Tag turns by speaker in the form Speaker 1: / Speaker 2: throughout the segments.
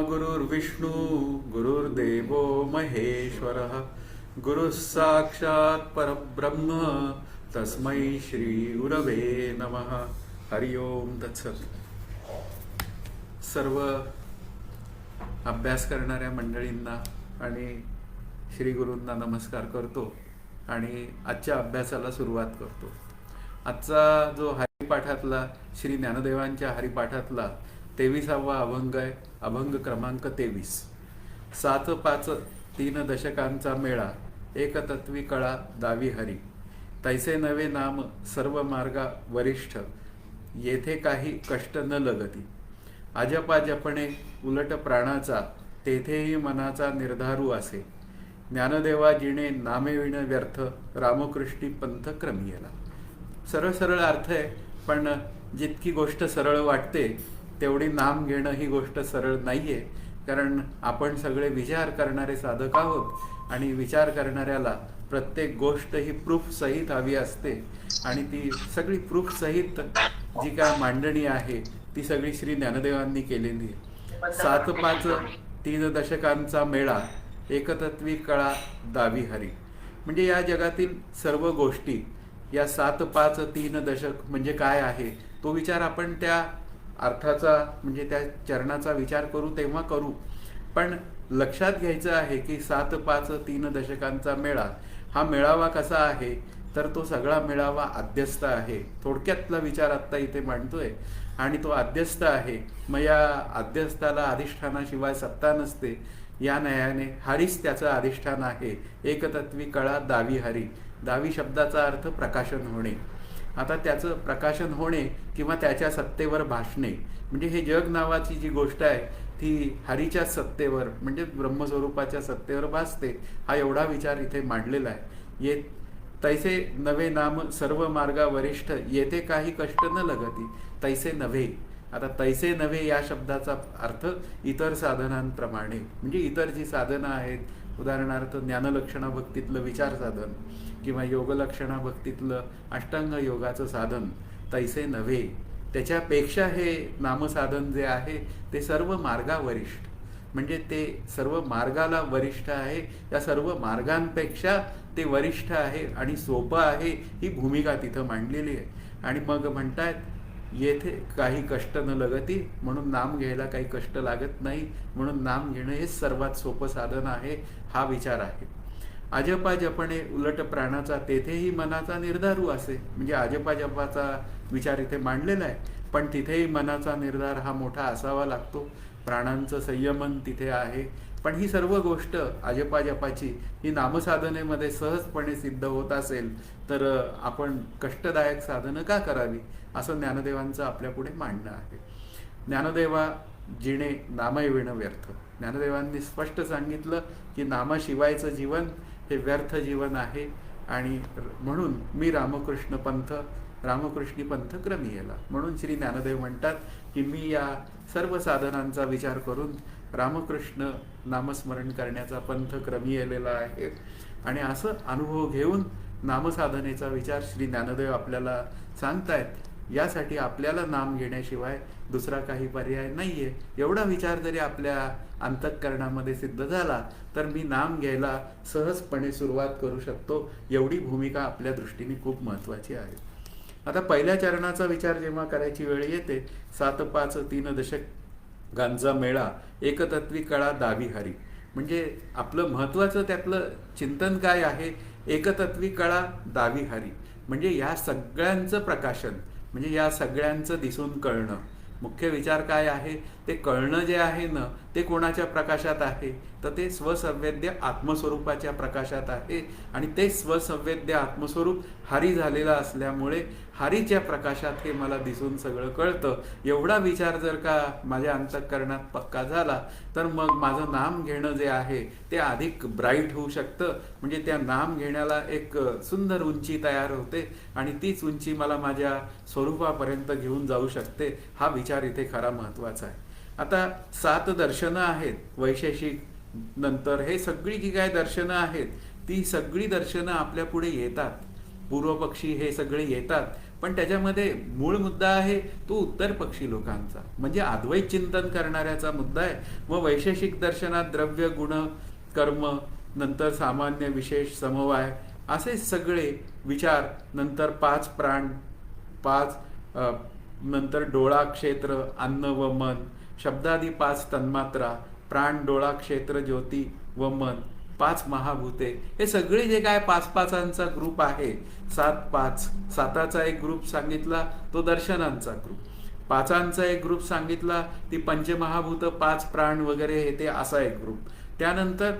Speaker 1: गुरुर्विष्णू गुरुर्देवो महेश्वरः गुरुः साक्षात् परब्रह्म तस्मै श्री गुरवे नमः. हरि ओम तत्सत. सर्व अभ्यास करणाऱ्या मंडळींना आणि श्री गुरूंना नमस्कार करतो आणि आजच्या अभ्यासाला सुरुवात करतो. आजचा जो हरिपाठातला श्री ज्ञानदेवांच्या हरिपाठातला 23वा अभंग आहे. अभंग क्रमांक 23. 7-5 दशकांचा मेळा, एकतत्वी कळा दावी हरी. तैसे नवे नाम सर्व मार्गा वरिष्ठ, येथे काही कष्ट न लगती. अजपा जपणे उलट प्राणाचा, तेथेही मनाचा निर्धारू असे. ज्ञानदेवा जिणे नामेविण व्यर्थ, रामकृष्णी पंथ क्रमियला. सरळ सरळ अर्थ आहे, पण जितकी गोष्ट सरळ वाटते तेवढी नाम घेणं ही गोष्ट सरळ नाही आहे. कारण आपण सगळे विचार करणारे साधक आहोत आणि विचार करणाऱ्याला प्रत्येक गोष्ट ही प्रूफ सहित हवी असते. आणि ती सगळी प्रूफ सहित जी काय मांडणी आहे ती सगळी श्री ज्ञानदेवांनी केलेली आहे. 7-5 दशकांचा मेळा, एकतत्वी कळा दावी हरी. म्हणजे या जगातील सर्व गोष्टी, या 7-5 दशक म्हणजे काय आहे तो विचार आपण त्या अर्थाचा म्हणजे त्या चरणाचा विचार करू तेव्हा करू. पण लक्षात घ्यायचं आहे की 7-5 दशकांचा मेळा हा मेळावा कसा आहे, तर तो सगळा मेळावा आद्यस्थ आहे. थोडक्यातला विचार आत्ता इथे मांडतोय आणि तो आद्यस्थ आहे. मग या आद्यस्थाला अधिष्ठानाशिवाय सत्ता नसते. या न्यायाने हरीच त्याचं अधिष्ठान आहे. एकतत्वी कळा दावी हरी. दावी शब्दाचा अर्थ प्रकाशन होणे. आता त्याचं प्रकाशन होणे किंवा त्याच्या सत्तेवर भासणे म्हणजे हे जग नावाची जी गोष्ट आहे ती हरीच्या सत्तेवर म्हणजे ब्रह्मस्वरूपाच्या सत्तेवर भासते. हा एवढा विचार इथे मांडलेला आहे. तैसे नवे नाम सर्व मार्गा वरिष्ठ, येथे काही कष्ट न लगती. तैसे नव्हे. आता तैसे नव्हे या शब्दाचा अर्थ इतर साधनांप्रमाणे म्हणजे इतर जी साधनं आहेत, उदाहरणार्थ ज्ञानलक्षणा भक्तीतलं विचार साधन किंवा योगलक्षणा भक्तीतलं अष्टांग योगाचं साधन, तैसे नव्हे. त्याच्यापेक्षा हे नामसाधन जे आहे ते सर्व मार्गावरिष्ठ म्हणजे ते सर्व मार्गाला वरिष्ठ आहे. या सर्व मार्गांपेक्षा ते वरिष्ठ आहे आणि सोपं आहे. ही भूमिका तिथं मांडलेली आहे. आणि मग म्हणतायत येथे काही कष्ट न लगती, म्हणून नाम घ्यायला काही कष्ट लागत नाही, म्हणून नाम घेणं हे सर्वात सोपं साधन आहे. हा विचार आहे. अजपा जपणे उलट प्राणाचा, तेथेही मनाचा निर्धारू असे. म्हणजे अजपा जपाचा विचार इथे मांडलेला आहे, पण तिथेही मनाचा निर्धार हा मोठा असावा लागतो. प्राणांचं संयमन तिथे आहे. पण ही सर्व गोष्ट अजपा जपाची ही नामसाधनेमध्ये सहजपणे सिद्ध होत असेल तर आपण कष्टदायक साधनं का करावी, असं ज्ञानदेवांचं आपल्यापुढे मांडणं आहे. ज्ञानदेवा जिणे नामविण व्यर्थ. ज्ञानदेवांनी स्पष्ट सांगितलं की नामाशिवायचं जीवन हे व्यर्थ जीवन आहे. आणि म्हणून मी रामकृष्णी पंथ क्रमियला. म्हणून श्री ज्ञानदेव म्हणतात की मी या सर्व साधनांचा विचार करून रामकृष्ण नामस्मरण करण्याचा पंथ क्रमियलेला आहे. आणि असं अनुभव घेऊन नामसाधनेचा विचार श्री ज्ञानदेव आपल्याला सांगतायत. यासाठी आपल्याला नाम घेण्याशिवाय दुसरा काही पर्याय नाहीये. एवढा विचार जरी आपल्या अंतःकरणामध्ये सिद्ध झाला तर मी नाम घ्यायला सहजपणे सुरुवात करू शकतो. एवढी भूमिका आपल्या दृष्टीने खूप महत्त्वाची आहे. आता पहिल्या चरणाचा विचार जेव्हा करायची वेळ येते, 7-5 दशकांचा मेळा, एकतत्वी कळा दावी हरी. म्हणजे आपलं महत्त्वाचं त्यातलं चिंतन काय आहे, एकतत्वी कळा दावी हरी. म्हणजे या सगळ्यांचं प्रकाशन म्हणजे या सगळ्यांचं दिसून कळणं. मुख्य विचार काय आहे, ते कळणं जे आहे ना ते कोणाच्या प्रकाशात आहे, तर ते स्वसंवेद्य आत्मस्वरूपाच्या प्रकाशात आहे. आणि ते स्वसंवेद्य आत्मस्वरूप हरी झालेलं असल्यामुळे हरीच्या प्रकाशात हे मला दिसून सगळं कळतं. एवढा विचार जर का माझ्या अंतःकरणात पक्का झाला तर मग माझं नाम घेणं जे आहे ते अधिक ब्राईट होऊ शकतं. म्हणजे त्या नाम घेण्याला एक सुंदर उंची तयार होते आणि तीच उंची मला माझ्या स्वरूपापर्यंत घेऊन जाऊ शकते. हा विचार इथे खरा महत्त्वाचा आहे. आता 7 दर्शनं आहेत वैशेषिक, नंतर हे सगळी जी काय दर्शनं आहेत ती सगळी दर्शनं आपल्या पुढे येतात. पूर्वपक्षी हे सगळे येतात, पण त्याच्यामध्ये मूळ मुद्दा आहे तो उत्तर पक्षी लोकांचा, म्हणजे अद्वैत चिंतन करणाऱ्याचा मुद्दा आहे. मग वैशेषिक दर्शनात द्रव्य गुण कर्म, नंतर सामान्य विशेष समवाय असे सगळे विचार, नंतर पाच प्राण, पाच नंतर डोळा क्षेत्र अन्न व मन, शब्दादी पाच तन्मात्रा, प्राण डोळा क्षेत्र ज्योती व मन, पाच महाभूते, हे सगळे जे काय पाच पाचांचा ग्रुप आहे, सात पाच, साताचा एक ग्रुप सांगितला तो दर्शनांचा ग्रुप, पाचांचा एक ग्रुप सांगितला ती पंचमहाभूत पाच प्राण वगैरे हे ते असा एक ग्रुप, त्यानंतर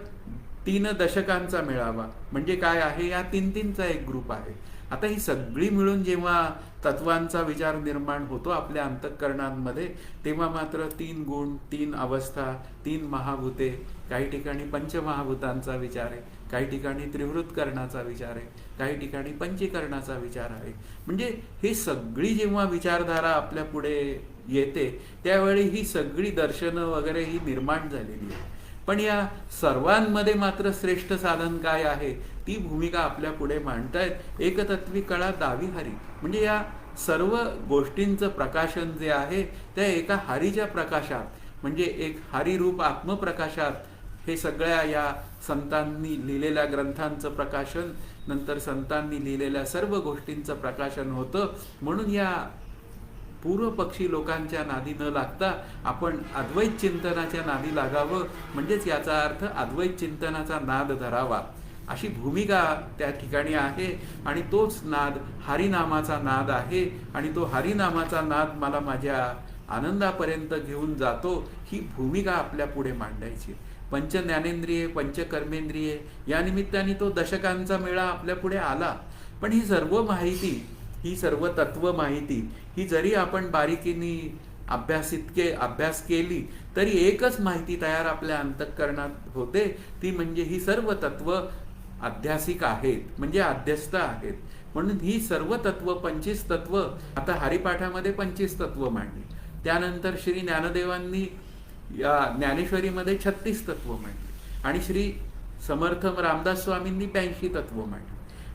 Speaker 1: तीन दशकांचा मेळावा म्हणजे काय आहे या तीन तीनचा एक ग्रुप आहे. आता ही सगळी मिळून जेव्हा तत्वांचा विचार निर्माण होतो आपल्या अंतःकरणांमध्ये, तेव्हा मात्र तीन गुण, तीन अवस्था, तीन महाभूते, काही ठिकाणी पंचमहाभूतांचा विचार आहे, काही ठिकाणी त्रिवृत्करणाचा विचार आहे, काही ठिकाणी पंचीकरणाचा विचार आहे. म्हणजे ही सगळी जेव्हा विचारधारा आपल्या पुढे येते त्यावेळी ही सगळी दर्शनं वगैरे ही निर्माण झालेली आहे. पण या सर्वांमध्ये मात्र श्रेष्ठ साधन काय आहे ती भूमिका आपल्या पुढे मांडतायत एकतत्वी कळा दावी हरी. म्हणजे या सर्व गोष्टींचं प्रकाशन जे आहे त्या एका हरीच्या प्रकाशात, म्हणजे एक हरिरूप आत्मप्रकाशात हे सगळ्या या संतांनी लिहिलेल्या ग्रंथांचं प्रकाशन, नंतर संतांनी लिहिलेल्या सर्व गोष्टींचं प्रकाशन होतं. म्हणून या पूर्व पक्षी लोकांच्या नादी न लागता आपण अद्वैत चिंतनाच्या नादी लागावं, म्हणजेच याचा अर्थ अद्वैत चिंतनाचा नाद धरावा अशी भूमिका त्या ठिकाणी आहे. आणि तोच नाद हरिनामाचा नाद आहे आणि तो हरिनामाचा नाद मला माझ्या आनंदापर्यंत घेऊन जातो, ही भूमिका आपल्या पुढे मांडायची. पंच ज्ञानेंद्रिये, पंचकर्मेंद्रिये या निमित्ताने तो दशकांचा मेळा आपल्या पुढे आला. पण ही सर्व माहिती, ही सर्व तत्व माहिती ही जरी आपण बारीकीने अभ्यास केली तरी एकच माहिती तयार आपल्या अंतःकरणात होते, ती म्हणजे ही सर्व तत्व अध्यासिक आहेत, म्हणजे अध्यस्त आहेत. म्हणून ही सर्व तत्व 25 तत्व आता हरिपाठामध्ये 25 तत्व मांडली, त्यानंतर श्री ज्ञानदेवांनी या ज्ञानेश्वरीमध्ये 36 तत्व मांडली आणि श्री समर्थ रामदास स्वामींनी 82 तत्व मांडली.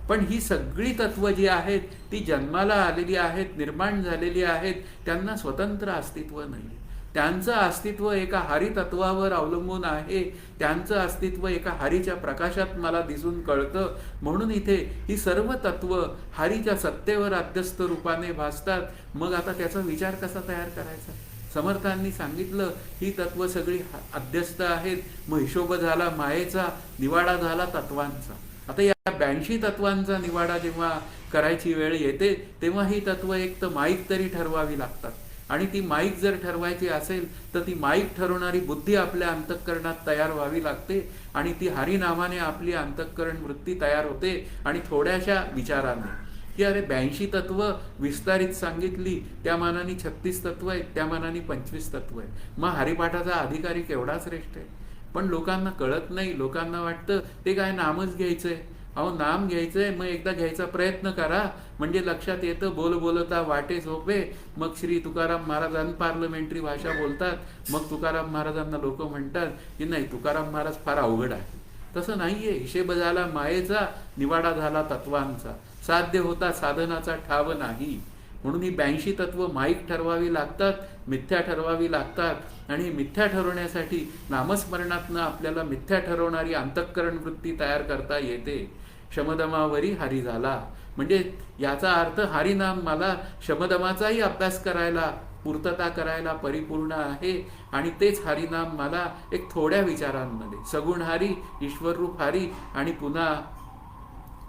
Speaker 1: पण ही सगळी तत्व जी आहेत ती जन्माला आलेली आहेत, निर्माण झालेली आहेत, त्यांना स्वतंत्र अस्तित्व नाही. त्यांचं अस्तित्व एका हरितत्वावर अवलंबून आहे, त्यांचं अस्तित्व एका हरीच्या प्रकाशात मला दिसून कळतं. म्हणून इथे ही सर्व तत्व हरीच्या सत्तेवर अध्यस्त रूपाने भासतात. मग आता त्याचा विचार कसा तयार करायचा? समर्थांनी सांगितलं ही तत्व सगळी अध्यस्त आहेत. मग हिशोब झाला मायेचा, निवाडा झाला तत्वांचा. आता या 82 तत्वांचा निवाडा जेव्हा करायची वेळ येते तेव्हा ही तत्व एक तर माईक तरी ठरवावी लागतात, आणि ती माईक जर ठरवायची असेल तर ती माईक ठरवणारी बुद्धी आपल्या अंतःकरणात तयार व्हावी लागते, आणि ती हरिनामाने आपली अंतःकरण वृत्ती तयार होते. आणि थोड्याशा विचारांनी की अरे 82 तत्व विस्तारित सांगितली, त्या मानाने 36 तत्व आहेत, त्या मानाने 25 तत्व आहे. मग हरिपाठाचा अधिकारी केवढा श्रेष्ठ आहे. पण लोकांना कळत नाही. लोकांना वाटतं ते काय नामच घ्यायचंय. अहो नाम घ्यायचंय, मग एकदा घ्यायचा प्रयत्न करा म्हणजे लक्षात येतं. बोलता वाटे झोपे. मग श्री तुकाराम महाराज अनपार्लमेंटरी भाषा बोलतात. मग तुकाराम महाराजांना लोक म्हणतात की नाही तुकाराम महाराज फार अवघड आहे. तसं नाहीये. हिशेब झाला मायेचा, निवाडा झाला तत्वांचा. साध्य होता साधनाचा ठाव नाही. म्हणून ही 82 तत्व माईक ठरवावी लागतात, मिथ्या ठरवावी लागतात. आणि ही मिथ्या ठरवण्यासाठी नामस्मरणातनं आपल्याला मिथ्या ठरवणारी अंतःकरण वृत्ती तयार करता येते. शमदमावरी हरी झाला म्हणजे याचा अर्थ हरिनाम मला शमदमाचाही अभ्यास करायला, पूर्तता करायला परिपूर्ण आहे. आणि तेच हरिनाम मला एक थोड्या विचारांमध्ये सगुण हरी, ईश्वररूप हरी आणि पुन्हा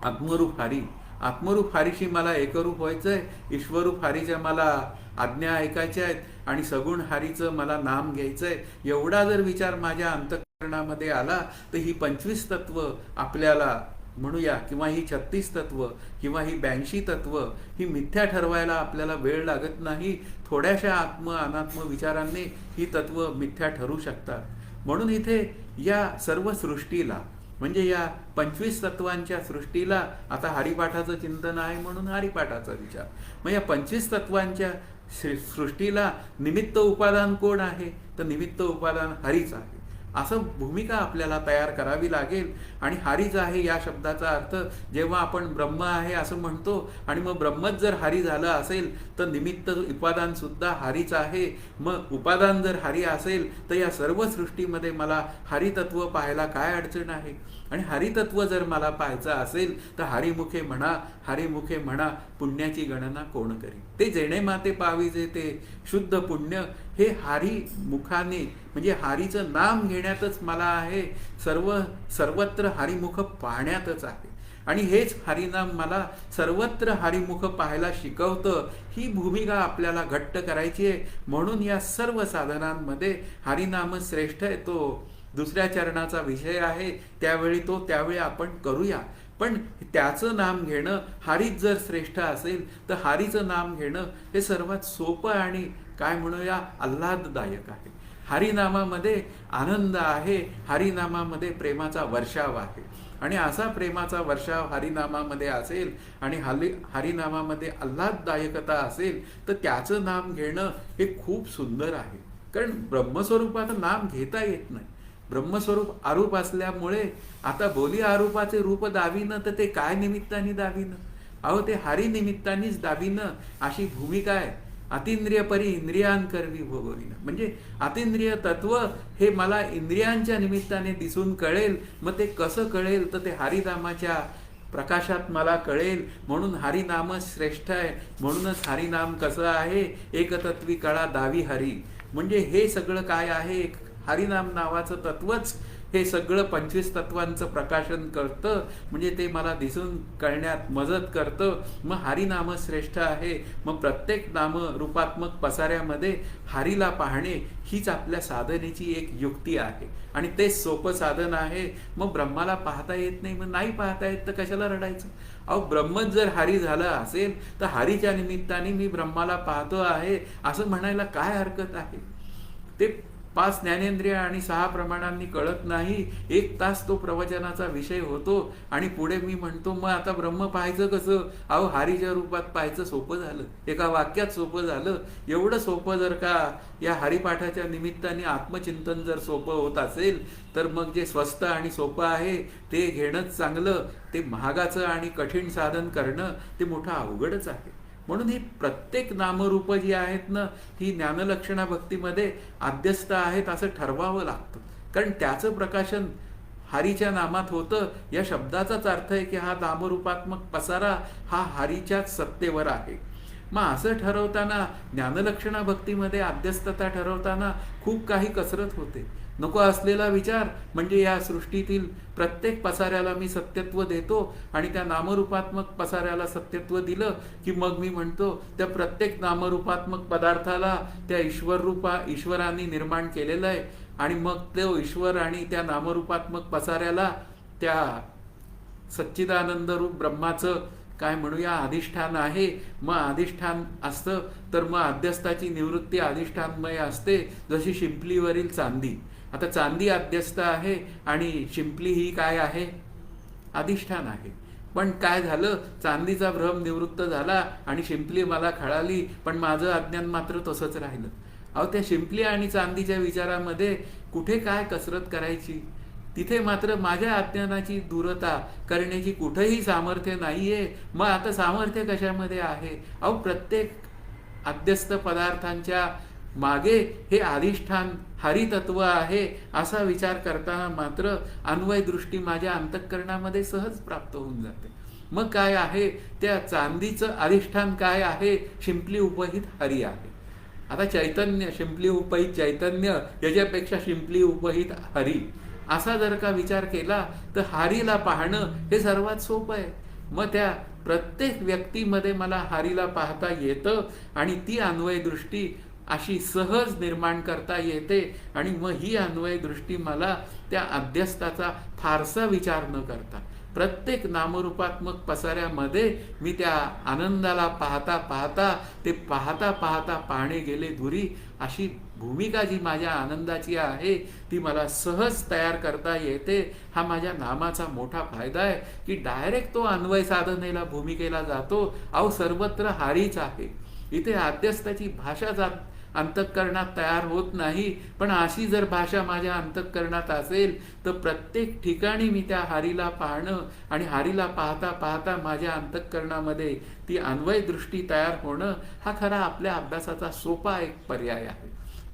Speaker 1: आत्मरूप हरी. आत्मरूप हरीशी मला एकरूप व्हायचंय, ईश्वरूप हरीच्या मला आज्ञा ऐकायच्या आहेत, आणि सगुण हरीचं मला नाम घ्यायचंय. एवढा जर विचार माझ्या अंतःकरणामध्ये आला तर ही 25 तत्व आपल्याला म्हणूया, किंवा ही 36 तत्व किंवा ही 82 तत्व ही मिथ्या ठरवायला आपल्याला वेळ लागत नाही. थोड्याशा अनात्म विचारांनी ही तत्व मिथ्या ठरू शकतात. म्हणून इथे या सर्व सृष्टीला, म्हणजे या 25 तत्वांच्या सृष्टीला आता हरिपाठाचं चिंतन आहे म्हणून हरिपाठाचा विचार. मग या 25 तत्वांच्या सृष्टीला निमित्त उपादान कोण आहे? तर निमित्त उपादान हरीच आहे. असं भूमिका आपल्याला तयार करावी लागेल. आणि हारीच आहे या शब्दाचा अर्थ जेव्हा आपण ब्रह्म आहे असं म्हणतो आणि मग ब्रह्मच जर हारी झालं असेल तर निमित्त उपादान सुद्धा हारीच आहे. मग उपादान जर हारी असेल तर या सर्व सृष्टीमध्ये मला हरितत्व पाहायला काय अडचण आहे. आणि हरितत्व जर मला पाहायचं असेल तर हरिमुखे म्हणा पुण्याची गणना कोण करी. ते जेणे माते पाविजे ते शुद्ध पुण्य हे हरी मुखाने म्हणजे हरीचं नाम घेण्यातच मला आहे. सर्वत्र हरिमुख पाहण्यातच आहे. आणि हेच हरिनाम मला सर्वत्र हरिमुख पाहायला शिकवतं. ही भूमिका आपल्याला घट्ट करायची आहे. म्हणून या सर्व साधनांमध्ये हरिनाम श्रेष्ठ आहे. तो दुसऱ्या चरणाचा विषय आहे. त्यावेळी आपण करूया. पण त्याचं नाम घेणं हरीच जर श्रेष्ठ असेल तर हरीचं नाम घेणं हे सर्वात सोपं आणि काय म्हणूया आल्हाददायक आहे. हरिनामामध्ये आनंद आहे. हरिनामामध्ये प्रेमाचा वर्षाव आहे. आणि असा प्रेमाचा वर्षाव हरिनामामध्ये असेल आणि हरिनामामध्ये आल्हाददायकता असेल तर त्याचं नाम घेणं हे खूप सुंदर आहे. कारण ब्रह्मस्वरूपाचं नाम घेता येत नाही. ब्रह्मस्वरूप आरूप असल्यामुळे आता बोली आरूपाचे रूप दाविनं तर ते काय निमित्ताने दाविनं. अहो ते हरी निमित्तानेच दाविनं अशी भूमिका आहे. अतिंद्रिय परी इंद्रियां करवी भोगविनं म्हणजे अतिंद्रिय तत्व हे मला इंद्रियांच्या निमित्ताने दिसून कळेल. मग ते कसं कळेल तर ते हरिनामाच्या प्रकाशात मला कळेल. म्हणून हरिनाम श्रेष्ठ आहे. म्हणूनच हरिनाम कसं आहे एकतत्वी कळा दावी हरी. म्हणजे हे सगळं काय आहे हरिनाम नावाचं तत्वच हे सगळं 25 तत्वांचं प्रकाशन करतं. म्हणजे ते मला दिसून कळण्यात मदत करतं. मग हरिनाम श्रेष्ठ आहे. मग प्रत्येक नाम रूपात्मक पसाऱ्यामध्ये हरीला पाहणे हीच आपल्या साधनेची एक युक्ती आहे. आणि तेच सोपं साधन आहे. मग ब्रह्माला पाहता येत नाही. मग नाही पाहता येत तर कशाला रडायचं. अहो ब्रह्मच जर हरी झालं असेल तर हरीच्या निमित्ताने मी ब्रह्माला पाहतो आहे असं म्हणायला काय हरकत आहे. ते 5 ज्ञानेंद्रिय आणि 6 प्रमाणांनी कळत नाही. 1 तास तो प्रवचनाचा विषय होतो आणि पुढे मी म्हणतो मग आता ब्रह्म पाहायचं कसं. अहो हरीच्या रूपात पाहायचं सोपं झालं. एका वाक्यात सोपं झालं. एवढं सोपं जर का या हरिपाठाच्या निमित्ताने आत्मचिंतन जर सोपं होत असेल तर मग जे स्वस्त आणि सोपं आहे ते घेणंच चांगलं. ते महागाचं आणि कठीण साधन करणं ते मोठं अवघडच आहे. म्हणून ही प्रत्येक नामरूप जी आहेत ना ही ज्ञानलक्षणा भक्तीमध्ये आद्यस्थ आहेत असं ठरवावं लागतं. कारण त्याचं प्रकाशन हरीच्या नामात होतं. या शब्दाचाच अर्थ आहे की हा नामरूपात्मक पसारा हा हरीच्याच सत्तेवर आहे. मग असं ठरवताना ज्ञानलक्षणा भक्तीमध्ये आद्यस्थता ठरवताना खूप काही कसरत होते. नको असलेला विचार म्हणजे या सृष्टीतील प्रत्येक पसाऱ्याला मी सत्यत्व देतो आणि त्या नामरूपात्मक पसाऱ्याला सत्यत्व दिलं की मग मी म्हणतो त्या प्रत्येक नामरूपात्मक पदार्थाला त्या ईश्वराने निर्माण केलेलं आहे. आणि मग तो ईश्वर आणि त्या नामरूपात्मक पसाऱ्याला त्या सच्चिदानंद रूप ब्रह्माचं काय म्हणूया अधिष्ठान आहे. मग अधिष्ठान असतं तर मग अध्यस्थाची निवृत्ती अधिष्ठानमय असते. जशी शिंपलीवरील चांदी. आता चांदी अध्यस्थ आहे आणि शिंपली ही काय आहे अधिष्ठान आहे. पण काय झालं चांदीचा भ्रम निवृत्त झाला आणि शिंपली मला खळाली पण माझं अज्ञान मात्र तसंच राहिलं. अहो त्या शिंपली आणि चांदीच्या विचारामध्ये कुठे काय कसरत करायची. तिथे मात्र माझ्या अज्ञानाची दूरता करण्याची कुठेही सामर्थ्य नाहीये. मग आता सामर्थ्य कशामध्ये आहे. अहो प्रत्येक अध्यस्थ पदार्थांच्या मागे हे अधिष्ठान हरितत्व आहे असा विचार करताना मात्र अन्वय दृष्टी माझ्या अंतःकरणामध्ये सहज प्राप्त होऊन जाते. मग काय आहे त्या चांदीचं अधिष्ठान काय आहे शिंपली उपहित हरी आहे. आता चैतन्य शिंपली उपहित चैतन्य याच्यापेक्षा शिंपली उपहित हरी असा जर का विचार केला तर हरीला पाहणं हे सर्वात सोपं आहे. मग त्या प्रत्येक व्यक्तीमध्ये मला हरीला पाहता येतं आणि ती अन्वय दृष्टी अशी सहज निर्माण करता येते. आणि मग ही अन्वय दृष्टी मला त्या अध्यस्थाचा फारसा विचार न करता प्रत्येक नामरूपात्मक पसाऱ्यामध्ये मी त्या आनंदाला पाहता पाहता पाहणे गेले दुरी अशी भूमिका जी माझ्या आनंदाची आहे ती मला सहज तयार करता येते. हा माझ्या नामाचा मोठा फायदा आहे की डायरेक्ट तो अन्वय साधनेला भूमिकेला जातो. अहो सर्वत्र हरीच आहे. इथे अध्यस्थाची भाषा अंतःकरणात तयार होत नाही, पण अशी जर भाषा माझ्या अंतःकरणात असेल तर प्रत्येक ठिकाणी मी त्या हरीला पाहणं आणि हरीला पाहता पाहता माझ्या अंतःकरणामध्ये ती अन्वय दृष्टी तयार होणं हा खरा आपल्या अभ्यासाचा सोपा एक पर्याय आहे.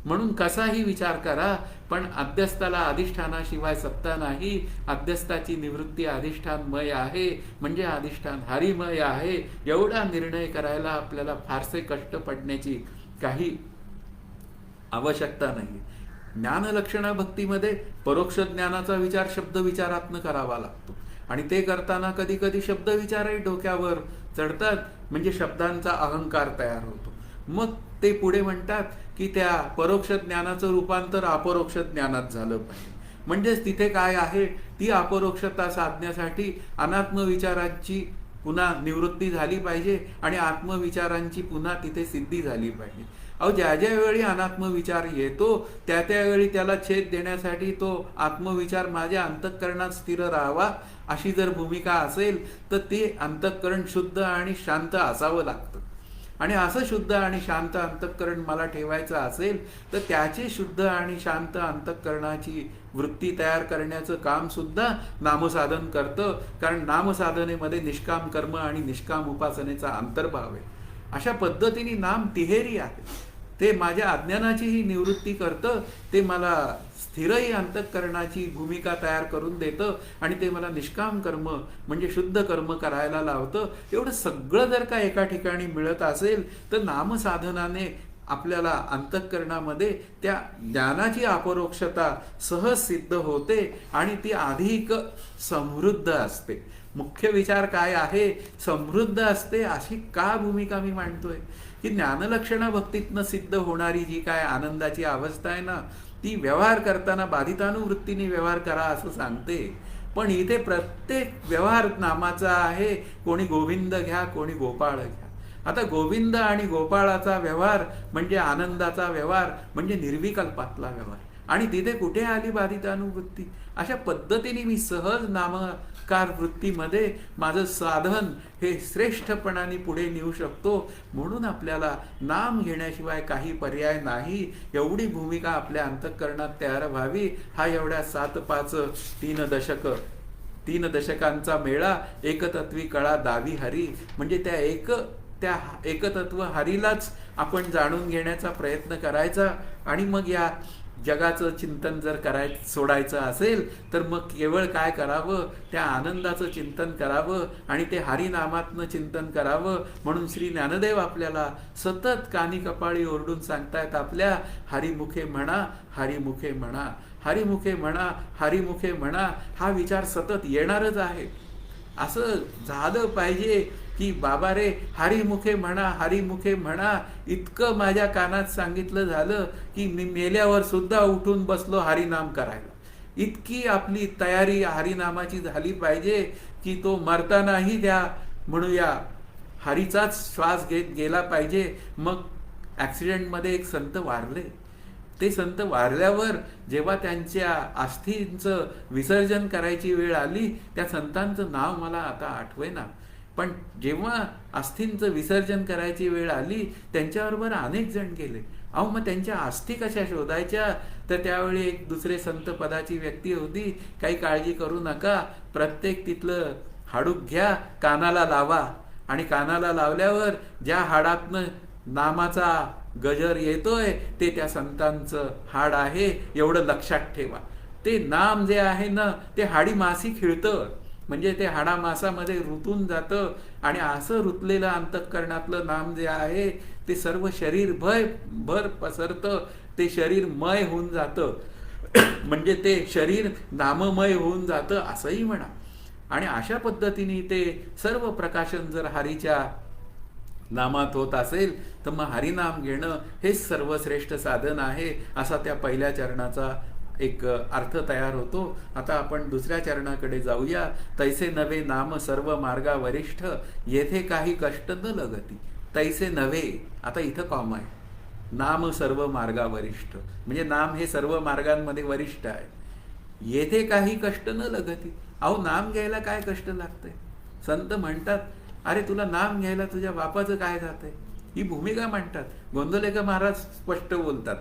Speaker 1: म्हणून कसाही विचार करा, पण अध्यस्थाला अधिष्ठानाशिवाय सत्ता नाही. अध्यस्थाची निवृत्ती अधिष्ठानमय आहे, म्हणजे अधिष्ठान हरिमय आहे. एवढा निर्णय करायला आपल्याला फारसे कष्ट पडण्याची काही आवश्यकता नाही. ज्ञानलक्षणा भक्तीमध्ये परोक्ष ज्ञानाचा विचार शब्द विचारातनं करावा लागतो, आणि ते करताना कधी कधी शब्द विचारही डोक्यावर चढतात, म्हणजे शब्दांचा अहंकार तयार होतो. मग ते पुढे म्हणतात की त्या परोक्ष ज्ञानाचं रूपांतर अपरोक्ष ज्ञानात झालं पाहिजे. म्हणजेच तिथे काय आहे, ती अपरोक्षता साधण्यासाठी अनात्मविचारांची पुन्हा निवृत्ती झाली पाहिजे आणि आत्मविचारांची पुन्हा तिथे सिद्धी झाली पाहिजे. अहो, ज्या ज्या वेळी अनात्मविचार येतो त्या त्यावेळी त्याला छेद देण्यासाठी तो आत्मविचार माझ्या अंतःकरणात स्थिर राहावा अशी जर भूमिका असेल तर ते अंतःकरण शुद्ध आणि शांत असावं लागतं. आणि असं शुद्ध आणि शांत अंतःकरण मला ठेवायचं असेल तर त्याची शुद्ध आणि शांत अंतःकरणाची वृत्ती तयार करण्याचं काम सुद्धा नामसाधन करतं, कारण नामसाधनेमध्ये निष्काम कर्म आणि निष्काम उपासनेचा अंतर्भाव आहे. अशा पद्धतीने नाम तिहेरी आहे. ते माझ्या अज्ञानाचीही निवृत्ती करतं, ते मला स्थिरही अंतःकरणाची भूमिका तयार करून देतं, आणि ते मला निष्काम कर्म म्हणजे शुद्ध कर्म करायला लावतं. एवढं सगळं जर का एका ठिकाणी मिळत असेल तर नामसाधनाने आपल्याला अंतःकरणामध्ये त्या ज्ञानाची अपरोक्षता सहज सिद्ध होते आणि ती अधिक समृद्ध असते. मुख्य विचार काय आहे, समृद्ध असते अशी का भूमिका मी मांडतोय की ज्ञानलक्षणा भक्तीतनं सिद्ध होणारी जी काय आनंदाची अवस्था आहे ना, ती व्यवहार करताना बाधितानुवृत्तीने व्यवहार करा असं सांगते. पण इथे प्रत्येक व्यवहार नामाचा आहे. कोणी गोविंद घ्या, कोणी गोपाळ घ्या. आता गोविंद आणि गोपाळाचा व्यवहार म्हणजे आनंदाचा व्यवहार, म्हणजे निर्विकल्पातला व्यवहार, आणि तिथे कुठे आली बाधितानुवृत्ती. अशा पद्धतीने मी सहज नामकार वृत्तीमध्ये माझं साधन हे श्रेष्ठपणाने पुढे नेऊ शकतो. म्हणून आपल्याला नाम घेण्याशिवाय काही पर्याय नाही, एवढी भूमिका आपल्या अंतःकरणात तयार व्हावी. हा एवढ्या 7-5 तीन दशकांचा मेळा एकतत्वी कळा दावी हरी, म्हणजे त्या एकतत्व हरीलाच आपण जाणून घेण्याचा प्रयत्न करायचा. आणि मग या जगाचं चिंतन जर सोडायचं असेल तर मग केवळ काय करावं, त्या आनंदाचं चिंतन करावं आणि ते हरिनामातनं चिंतन करावं. म्हणून श्री ज्ञानदेव आपल्याला सतत कानी कपाळी ओरडून सांगतायत आपल्या, हरिमुखे म्हणा, हरिमुखे म्हणा, हरिमुखे म्हणा, हरिमुखे म्हणा. हा विचार सतत येणारच आहे. असं झालं पाहिजे की बाबा रे, हरिमुखे म्हणा, हरिमुखे म्हणा. इतकं माझ्या कानात सांगितलं झालं की मी मेल्यावर सुद्धा उठून बसलो हरिनाम करायला. इतकी आपली तयारी हरिनामाची झाली पाहिजे की तो मरतानाही त्या म्हणूया हरीचाच श्वास घेत गेला पाहिजे. मग ॲक्सिडेंटमध्ये एक संत वारले. ते संत वारल्यावर जेव्हा त्यांच्या अस्थींचं विसर्जन करायची वेळ आली, त्या संतांचं नाव मला आता आठवेना, पण जेव्हा अस्थींचं विसर्जन करायची वेळ आली त्यांच्याबरोबर अनेक जण गेले. अहो, मग त्यांच्या अस्थी कशा शोधायच्या? तर त्यावेळी एक दुसरे संत पदाची व्यक्ती होती. काही काळजी करू नका, प्रत्येक तिथलं हाडूक घ्या, कानाला लावा, आणि कानाला लावल्यावर ज्या हाडातनं नामाचा गजर येतोय ते त्या संतांचं हाड आहे, एवढं लक्षात ठेवा. ते नाम जे आहे ना, ते हाडी मासी खिळतं, म्हणजे ते हाडामासामध्ये रुतून जातं, आणि असं रुतलेलं अंतःकरणातलं नाम जे आहे ते सर्व शरीर भर पसरतं. ते शरीरमय होऊन जातं, म्हणजे ते शरीर नाममय होऊन जातं असंही म्हणा. आणि अशा पद्धतीने ते सर्व प्रकाशन जर हरीच्या नामात होत असेल तर मग हरिनाम घेणं हेच सर्वश्रेष्ठ साधन आहे, असा त्या पहिल्या चरणाचा एक अर्थ तयार होतो. आता आपण दुसऱ्या चरणाकडे जाऊया. तैसे नवे नाम सर्व मार्गा वरिष्ठ, येथे काही कष्ट न लगती. तैसे नवे, आता इथं कॉमा आहे. नाम सर्व मार्गा वरिष्ठ, म्हणजे नाम हे सर्व मार्गांमध्ये वरिष्ठ आहे. येथे काही कष्ट न लगती. अहो, नाम घ्यायला काय कष्ट लागतंय? संत म्हणतात, अरे तुला नाम घ्यायला तुझ्या बापाचं काय जातंय? ही भूमिका मांडतात. गोंदवलेकर महाराज स्पष्ट बोलतात.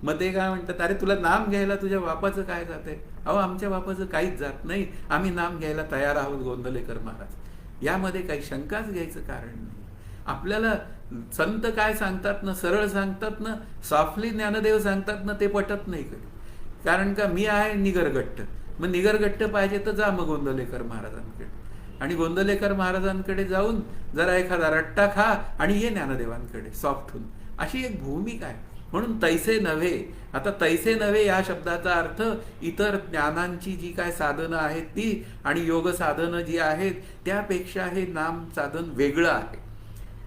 Speaker 1: मग ते काय म्हणतात, अरे तुला नाम घ्यायला तुझ्या बापाचं काय जात आहे? अहो आमच्या बापाचं काहीच जात नाही, आम्ही नाम घ्यायला तयार आहोत गोंदवलेकर महाराज. यामध्ये काही शंकाच घ्यायचं कारण नाही. आपल्याला संत काय सांगतात ना, सरळ सांगतात ना, सॉफ्टली ज्ञानदेव सांगतात ना, ते पटत नाही कधी. कारण का, मी आहे निगरगट्ट, मग निगरगट्ट पाहिजे तर जा मग गोंदवलेकर महाराजांकडे, आणि गोंदवलेकर महाराजांकडे जाऊन जरा एखादा रट्टा खा आणि ये ज्ञानदेवांकडे सॉफ्ट होऊन. अशी एक भूमिका आहे. म्हणून तैसे नव्हे. आता तैसे नव्हे या शब्दाचा अर्थ इतर ज्ञानांची जी काय साधनं आहेत ती आणि योग साधनं जी आहेत त्यापेक्षा हे नाम साधन वेगळं आहे.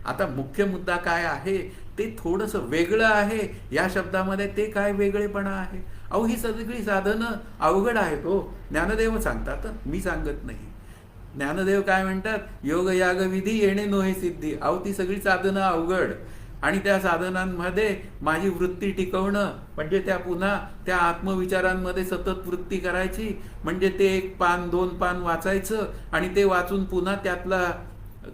Speaker 1: आता मुख्य मुद्दा काय आहे, ते थोडंसं वेगळं आहे. या शब्दामध्ये ते काय वेगळेपणा आहे? अहो ही सगळी साधनं अवघड आहेत हो. ज्ञानदेव सांगतात, मी सांगत नाही. ज्ञानदेव काय म्हणतात, योग याग विधी येणे नोहे सिद्धी. अहो ती सगळी साधनं अवघड, आणि त्या साधनांमध्ये माझी वृत्ती टिकवणं म्हणजे त्या पुन्हा त्या आत्मविचारांमध्ये सतत वृत्ती करायची, म्हणजे ते 1 पान 2 पान वाचायचं आणि ते वाचून पुन्हा त्यातला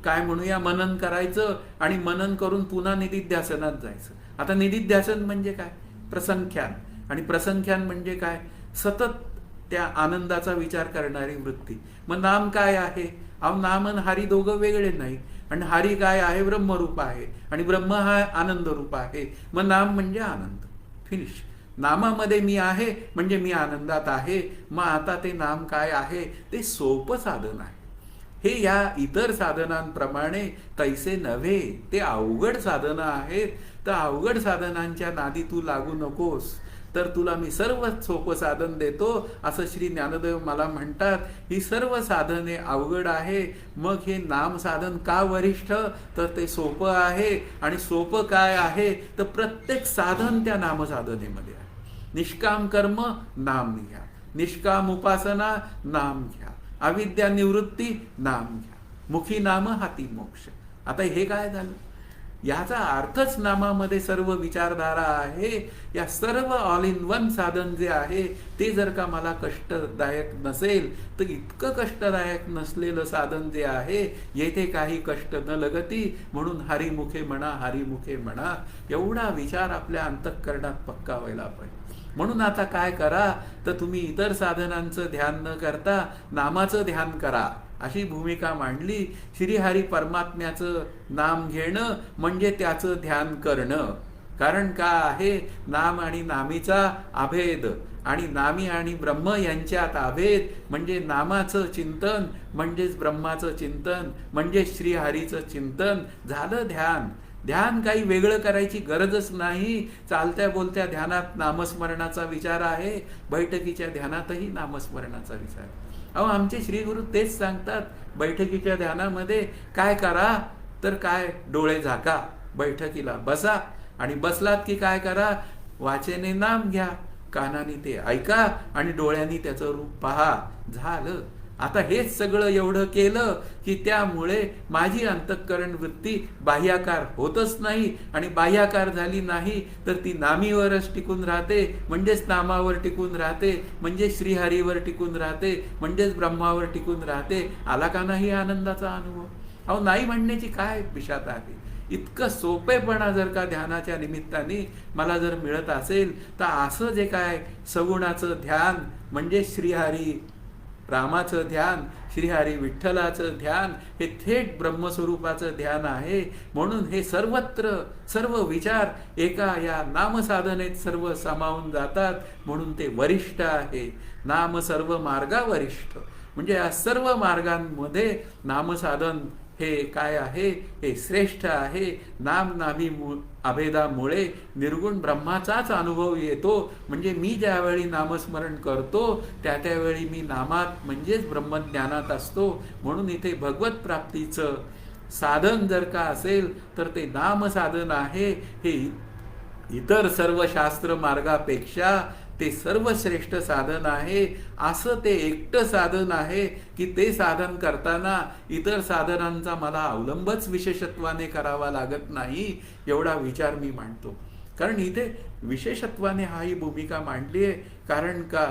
Speaker 1: काय म्हणूया मनन करायचं, आणि मनन करून पुन्हा निधिध्यासनात जायचं. आता निधिध्यासन म्हणजे काय? प्रसंख्यान. आणि प्रसंख्यान म्हणजे काय? सतत त्या आनंदाचा विचार करणारी वृत्ती. मग नाम काय आहे? अहो नाम आणि हरी दोघं वेगळे नाही. आणि हरी काय आहे? ब्रह्मरूप आहे, आणि ब्रह्म हा आनंद रूप आहे. मग नाम म्हणजे आनंद, फिनिश. नामामध्ये मी आहे म्हणजे मी आनंदात आहे. मग आता ते नाम काय आहे? ते सोपं साधन आहे. हे या इतर साधनांप्रमाणे तैसे नव्हे, ते अवघड साधनं आहेत. तर अवघड साधनांच्या नादी तू लागू नकोस, तर तुला मी सर्व सोपं साधन देतो, असं श्री ज्ञानदेव मला म्हणतात. ही सर्व साधने अवघड आहे. मग हे नाम साधन का वरिष्ठ? तर ते सोपं आहे. आणि सोपं काय आहे? तर प्रत्येक साधन त्या नामसाधनेमध्ये आहे. निष्काम कर्म नाम घ्या, निष्काम उपासना नाम घ्या, अविद्या निवृत्ती नाम घ्या, मुखी नाम हाती मोक्ष. आता हे काय झालं? याचा अर्थच नामामध्ये सर्व विचारधारा आहे. या सर्व ऑल इन वन साधन जे आहे ते जर का मला कष्टदायक नसेल, तर इतकं कष्टदायक नसलेलं साधन जे आहे, येथे काही कष्ट न लगती, म्हणून हरिमुखे म्हणा, हरिमुखे म्हणा, एवढा विचार आपल्या अंतःकरणात पक्का व्हायला पाहिजे. म्हणून आता काय करा, तर तुम्ही इतर साधनांचं ध्यान न करता नामाचं ध्यान करा, अशी भूमिका मांडली. श्रीहरी परमात्म्याचं नाम घेणं म्हणजे त्याचं ध्यान करणं. कारण का आहे? नाम आणि नामीचा अभेद, आणि नामी आणि ब्रह्म यांच्यात अभेद म्हणजे नामाचं चिंतन म्हणजेच ब्रह्माचं चिंतन म्हणजे श्रीहरीचं चिंतन. झालं ध्यान. ध्यान काही वेगळं करायची गरजच नाही. चालत्या बोलत्या ध्यानात नामस्मरणाचा विचार आहे, बैठकीच्या ध्यानातही नामस्मरणाचा विचार आहे. अहो आमचे श्री गुरु तेच सांगतात, बैठकीच्या ध्यानामध्ये काय करा, तर काय डोळे झाका, बैठकीला बसा, आणि बसलात की काय करा, वाचेने नाम घ्या, कानाने ते ऐका, आणि डोळ्यांनी त्याचं रूप पहा. झालं. आता हेच सगळं एवढं केलं की त्यामुळे माझी अंतःकरण वृत्ती बाह्याकार होतच नाही, आणि बाह्याकार झाली नाही तर ती नामीवरच टिकून राहते, म्हणजेच नामावर टिकून राहते, म्हणजेच श्रीहरीवर टिकून राहते, म्हणजेच ब्रह्मावर टिकून राहते. आला का नाही आनंदाचा अनुभव? अहो नाही म्हणण्याची काय पिशात आहे? इतकं सोपेपणा जर का ध्यानाच्या निमित्ताने मला जर मिळत असेल, तर असं जे काय सगुणाचं ध्यान म्हणजे श्रीहरी रामाचं ध्यान, श्रीहरी विठ्ठलाचं ध्यान, हे थेट ब्रह्मस्वरूपाचं ध्यान आहे. म्हणून हे सर्वत्र सर्व विचार एका या नामसाधनेत सर्व सामावून जातात. म्हणून ते वरिष्ठ आहे. नाम सर्व मार्गा वरिष्ठ, म्हणजे या सर्व मार्गांमध्ये नामसाधन हे काय आहे? हे श्रेष्ठ आहे. नाम नामी अभेदामुळे निर्गुण ब्रह्माचाच अनुभव येतो. म्हणजे मी ज्यावेळी नामस्मरण करतो त्यावेळी मी नामात म्हणजेच ब्रह्मज्ञानात असतो. म्हणून इथे भगवत प्राप्तीचं साधन जर का असेल तर ते नामसाधन आहे. हे इतर सर्व शास्त्र मार्गापेक्षा ते सर्वश्रेष्ठ साधन आहे. असं ते एकटं साधन आहे की ते साधन करताना इतर साधनांचा मला अवलंबच विशेषत्वाने करावा लागत नाही, एवढा विचार मी मांडतो. कारण इथे विशेषत्वाने हा ही भूमिका मांडली आहे. कारण का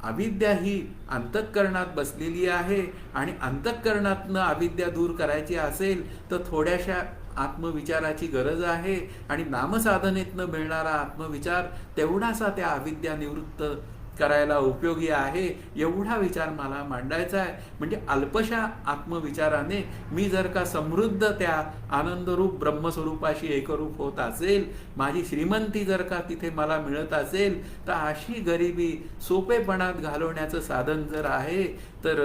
Speaker 1: अविद्या ही अंतःकरणात बसलेली आहे, आणि अंतःकरणातनं अविद्या दूर करायची असेल तर थोड्याशा आत्मविचाराची गरज आहे आणि नामसाधनेतनं मिळणारा आत्मविचार तेवढासा त्या अविद्या निवृत्त करायला उपयोगी आहे, एवढा विचार मला मांडायचा आहे. म्हणजे अल्पशा आत्मविचाराने मी जर का समृद्ध त्या आनंदरूप ब्रह्मस्वरूपाशी एकरूप होत असेल, माझी श्रीमंती जर का तिथे मला मिळत असेल, तर अशी गरिबी सोपेपणात घालवण्याचं साधन जर आहे तर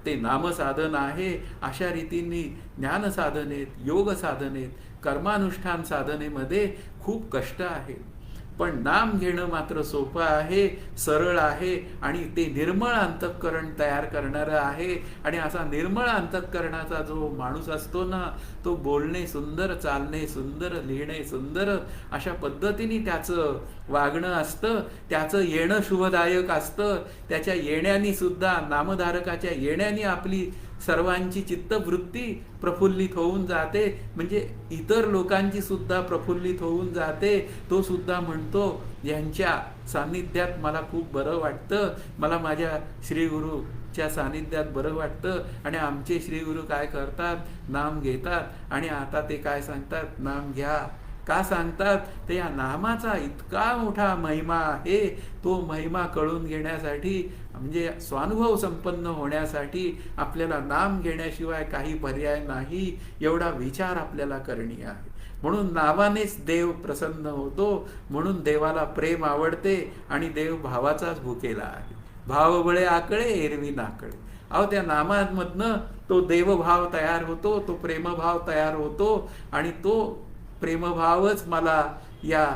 Speaker 1: ते नामसाधन आहे. अशा रीतीने ज्ञानसाधनेत, योग साधनेत, कर्मानुष्ठान साधनेमध्ये खूप कष्ट आहे, पण नाम घेणं मात्र सोपं आहे, सरळ आहे आणि ते निर्मळ अंतःकरण तयार करणारं आहे. आणि असा निर्मळ अंतःकरणाचा जो माणूस असतो ना, तो बोलणे सुंदर, चालणे सुंदर, लिहिणे सुंदर, अशा पद्धतीने त्याचं वागणं असतं. त्याचं येणं शुभदायक असतं. त्याच्या येण्याने सुद्धा, नामधारकाच्या येण्याने आपली सर्वांची चित्तवृत्ती प्रफुल्लित होऊन जाते. म्हणजे इतर लोकांची सुद्धा प्रफुल्लित होऊन जाते. तो सुद्धा म्हणतो, यांच्या सान्निध्यात मला खूप बरं वाटतं, मला माझ्या श्रीगुरूच्या सान्निध्यात बरं वाटतं. आणि आमचे श्रीगुरू काय करतात, नाम घेतात. आणि आता ते काय सांगतात, नाम घ्या. का सांगतात, तर या नामाचा इतका मोठा महिमा आहे. तो महिमा कळून घेण्यासाठी, म्हणजे स्वानुभव संपन्न होण्यासाठी आपल्याला नाम घेण्याशिवाय काही पर्याय नाही, एवढा विचार आपल्याला करणीय आहे. म्हणून नावानेच देव प्रसन्न होतो. म्हणून देवाला प्रेम आवडते आणि देव भावाचाच भुकेला आहे. भावबळे आकळे एरवी नाकळे. अहो, त्या नामामधनं तो देवभाव तयार होतो, तो प्रेमभाव तयार होतो. आणि तो प्रेमभावच मला या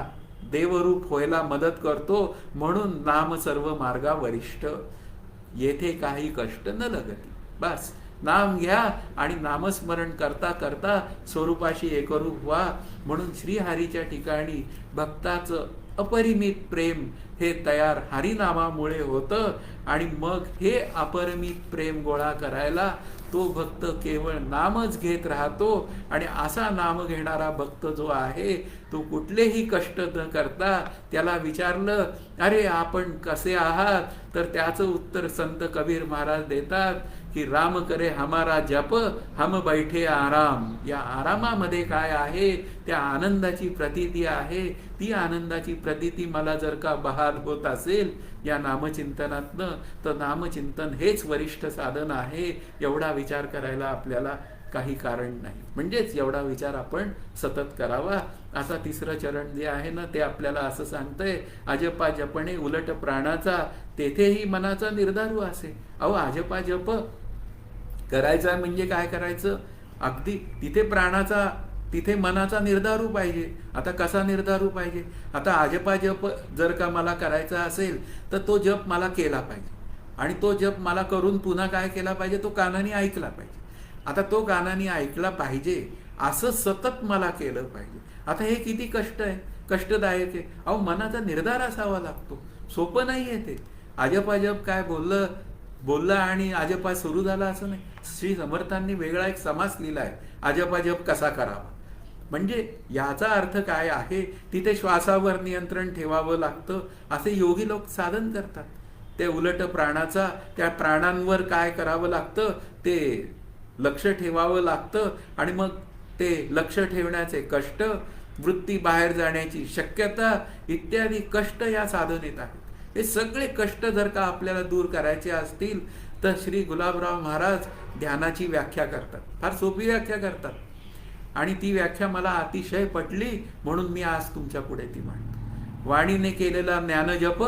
Speaker 1: देवरूप व्हायला मदत करतो. म्हणून नाम सर्व मार्गा वरिष्ठ, येथे काही कष्ट न लगती. बस नाम घ्या आणि नामस्मरण करता करता स्वरूपाशी एकरूप व्हा. म्हणून श्रीहरीच्या ठिकाणी भक्ताचं अपरिमित प्रेम हे तयार हरिनामामुळे होतं. आणि मग हे अपरिमित प्रेम गोळा करायला तो भक्त केवळ नामच घेत राहतो. आणि असा नाम घेणारा भक्त जो आहे, तो कुठलेही कष्ट न करता, त्याला विचारलं, अरे आपण कसे आहात, तर त्याचं उत्तर संत कबीर महाराज देतात की राम करे हमारा जप, हम बैठे आराम. या आरामामध्ये काय आहे, त्या आनंदाची प्रतीती आहे. ती आनंदाची प्रतीती मला जर का बहाल होत असेल या नामचिंतनातनं, तर नामचिंतन हेच वरिष्ठ साधन आहे. एवढा विचार करायला आपल्याला काही कारण नाही. म्हणजेच एवढा विचार आपण सतत करावा. आता तिसरं चरण जे आहे ना, ते आपल्याला असं सांगतंय, अजपा जपणे उलट प्राणाचा, तेथेही मनाचा निर्धारू असे. अहो, अजपा जप करायचा म्हणजे काय करायचं, अगदी तिथे प्राणाचा, तिथे मनाचा निर्धारू पाहिजे. आता कसा निर्धारू पाहिजे, आता अजपा जप जर का मला करायचा असेल, तर तो जप मला केला पाहिजे. आणि तो जप मला करून पुन्हा काय केला पाहिजे, तो कानाने ऐकला पाहिजे. आता तो कानाने ऐकला पाहिजे असं सतत मला केलं पाहिजे. आता हे किती कष्ट आहे, कष्टदायक आहे. अहो, मनाचा निर्धार असावा लागतो, सोपं नाही आहे ते. अजपा जप काय बोलला आणि अजपा सुरू झाला असं नाही. श्री समर्थांनी वेगळा एक समास लिहिला आहे, अजपा जप कसा करावा. म्हणजे याचा अर्थ काय आहे, तिथे श्वासावर नियंत्रण ठेवावं लागतं. असे योगी लोक साधन करतात. ते उलट प्राणाचा, त्या प्राणांवर काय करावं लागतं, ते लक्ष ठेवावं लागतं. आणि मग ते लक्ष ठेवण्याचे कष्ट, वृत्ती बाहेर जाण्याची शक्यता इत्यादी कष्ट या साधनेत आहेत. हे सगळे कष्ट जर का आपल्याला दूर करायचे असतील, तर श्री गुलाबराव महाराज ध्यानाची व्याख्या करतात. फार सोपी व्याख्या करतात. आणि ती व्याख्या मला अतिशय पटली, म्हणून मी आज तुमच्या पुढे ती मांडतो. वाणीने केलेला ज्ञानजप